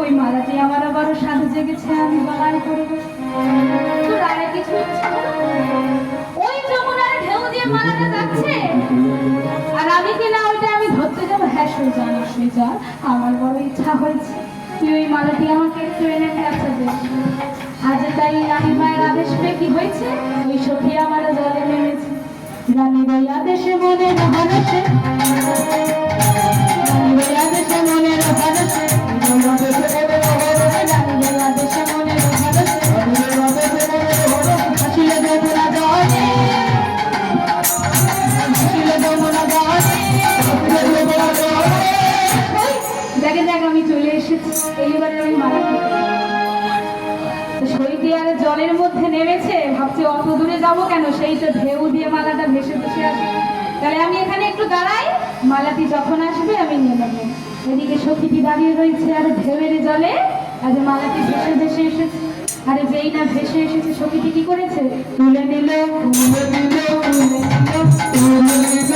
ওই মালাটি আমার আবারও সাথে জেগেছে, আমি গলায় পড়ব। তোর আর কিছু ইচ্ছা হলো? ওই যমুনার ঢেউ দিয়ে মালাটা যাচ্ছে, আর আমি কিনা ওইটা আমি ধরতে যাবো। হ্যাঁ সুজা, আমার বড় ইচ্ছা হয়েছে তুই ওই মালাটি আমাকে একটু এনে কাছে দে। আজ তাই আমি মায়ের আদেশ পেয়ে কি হয়েছে, ওই সখী আমার জলে নেমেছে। রানী ভাই আদেশে মনে রহরসে, রানী ভাই আদেশে মনে রহরসে, আমি চলে এসেছি। এইবারে ওই মালাটি সইদিয়ার জলের মধ্যে নেমেছে, ভাবছি অত দূরে যাবো কেন, সেই তো ঢেউ দিয়ে মালাটা ভেসে ভেসে আসবে। তাহলে আমি এখানে একটু দাঁড়াই, মালাটি যখন আসবে আমি নিয়ে নেবো। এদিকে সখীটি দাঁড়িয়ে রয়েছে আর ঢেউয়ের জলে আজ মালাটি ভেসে ভেসে এসেছে। আরে যেই না ভেসে এসেছে, সখীটি কি করেছে, তুলে নিল তুলে নিল তুলে নিল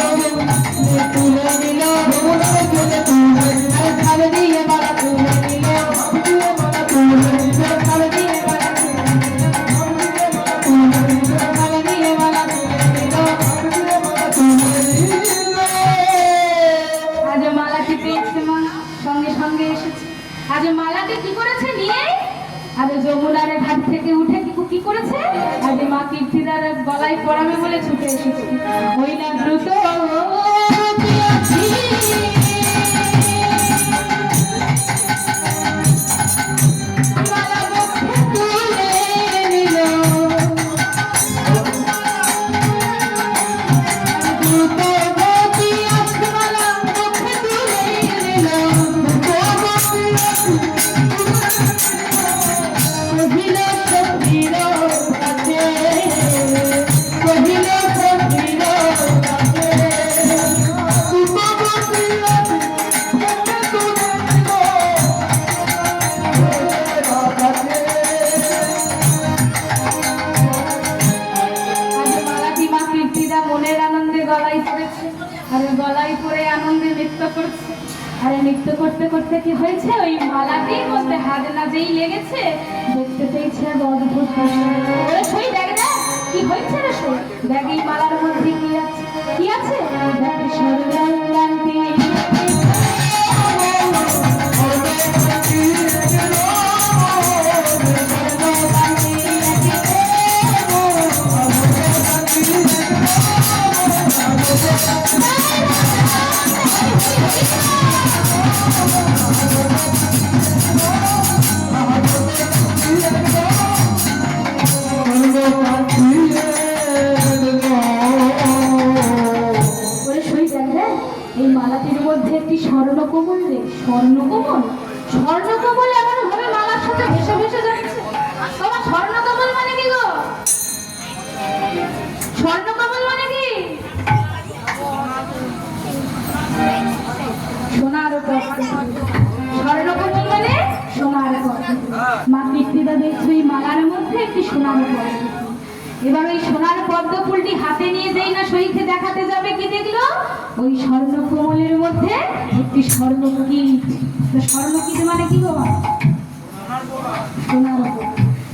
তুলে নিল তুলে নিল খালে দিয়ে মালা তুলে নিল তুলে নিল খালে দিয়ে মালা খালে দিয়ে মালা আজ মালাটি পেয়েছে, মা সঙ্গে সঙ্গে এসেছে। আজ মালাটি কি করেছে নিয়ে, আজ যমুনার ঘাট থেকে উঠে কি করেছে, আজ মা কীর্তিদার গলায় পড়াবে বলে ছুটে এসেছে। ওই না দ্রুত গলায় পরে আনন্দে নৃত্য করছে। আরে নৃত্য করতে করতে কি হয়েছে, ওই মালাটির মধ্যে হাত না যেই লেগেছে, দেখতে পেয়েছে অদ্ভুত সই। দেখ না কি হয়েছে রে সই, দেখ এই মালার মধ্যে কি আছে, কি আছে দেখ সর্বাঙ্গান্তি এই মালাটির মধ্যে একটি স্বর্ণকমল রে, স্বর্ণকমল স্বর্ণকমল এমন ভাবে মালার সাথে ভেসে ভেসে যাচ্ছে। তোমার স্বর্ণকমল মানে কি গো, স্বর্ণকমল মানে কি, সোনার পদ্ম। স্বর্ণকমল মানে সোনার পদ্ম। মা কীর্তিদা দেখছো এই মালার মধ্যে একটি সোনার পদ্ম। এবার ওই সোনার পদ্ম ফুলটি হাতে নিয়ে যেই না সইকে দেখাতে যাবে, কি দেখলো, ওই স্বর্ণ কোমলের মধ্যে একটি স্বর্ণকীট। স্বর্ণকীট মানে কি গো, সোনার পোকা।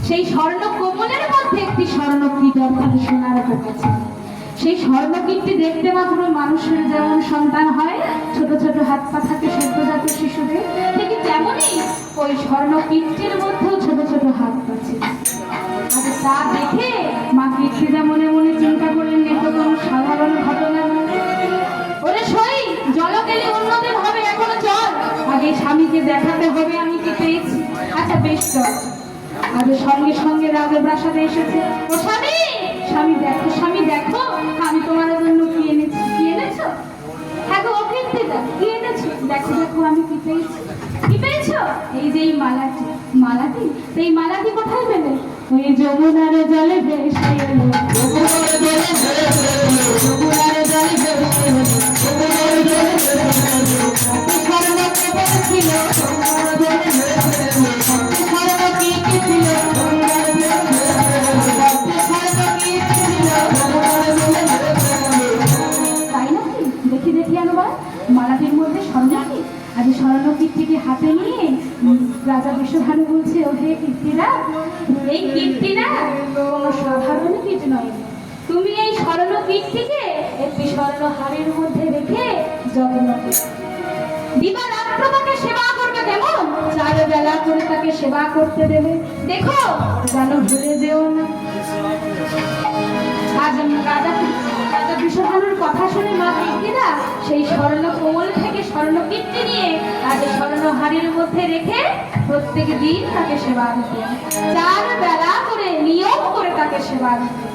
সেই স্বর্ণ কোমলের মধ্যে একটি স্বর্ণকীট অর্থাৎ সোনার পোকা ছিল। সেই স্বর্ণকীটটি দেখতে মাত্র মানুষের যেমন সন্তান হয়, ছোট ছোট হাত পা থাকে সদ্যজাত শিশুদের, ঠিক তেমনই ওই স্বর্ণকীটটির মধ্যেও ছোট ছোট হাত পা ছিল। তা দেখে মা কীর্তিদা মনে মনে চিন্তা করলেন, এ তো কোনো সাধারণ ঘটনা। ওরে সই, জলকেলি অন্যদের হবে, এখনো চল, আগে স্বামীকে দেখাতে হবে আমি কি পেয়েছি। আচ্ছা বেশ চল। আগে সঙ্গে সঙ্গে রাজপ্রাসাদে এসেছে। ও স্বামী, স্বামী দেখো, স্বামী দেখো, আমি তোমার জন্য কি এনেছি। কি এনেছো? হ্যাঁ গো কীর্তিদা, কি এনেছো? দেখো দেখো আমি কি পেয়েছি। কি পেয়েছো? এই যে এই মালাটি। মালাটি? এই মালাটি কোথায় পেলে? ওই যমুনার জলে ভেসে এলো, যমুনার জলে ভেসে এলো, যমুনার জলে ভেসে এলো, যমুনার জলে ভেসে এলো, স্বর্ণকমল ছিল, যমুনার জলে ভেসে এলো। কি আনবা? মালাটির মধ্যে স্বর্ণকীট। আর এই স্বর্ণকীর্তিকে হাতে নিয়ে রাজা বিশ্বভানু বলছে, ও হে কীর্তিরা, এই কীর্তিরা কোনো সাধারণ কীট নয়। তুমি এই স্বর্ণ কীর্তিকে একটি স্বর্ণ হাড়ির মধ্যে রেখে যত্ন করো। দিবারাত্র তাকে সেবা করবে, কেমন 4 বেলা করে তাকে সেবা করতে দেবে। দেখো যেন ভুলে যেও না। আজ রাজা বিশ্বভানুর কথা শুনে মা কীর্তিরা সেই স্বর্ণ কোমল থেকে স্বর্ণ কীর্তি নিয়ে আজ স্বর্ণ হাড়ির মধ্যে রেখে প্রত্যেক দিন তাকে সেবা দিতে, 4 বেলা করে নিয়ম করে তাকে সেবা দিতে।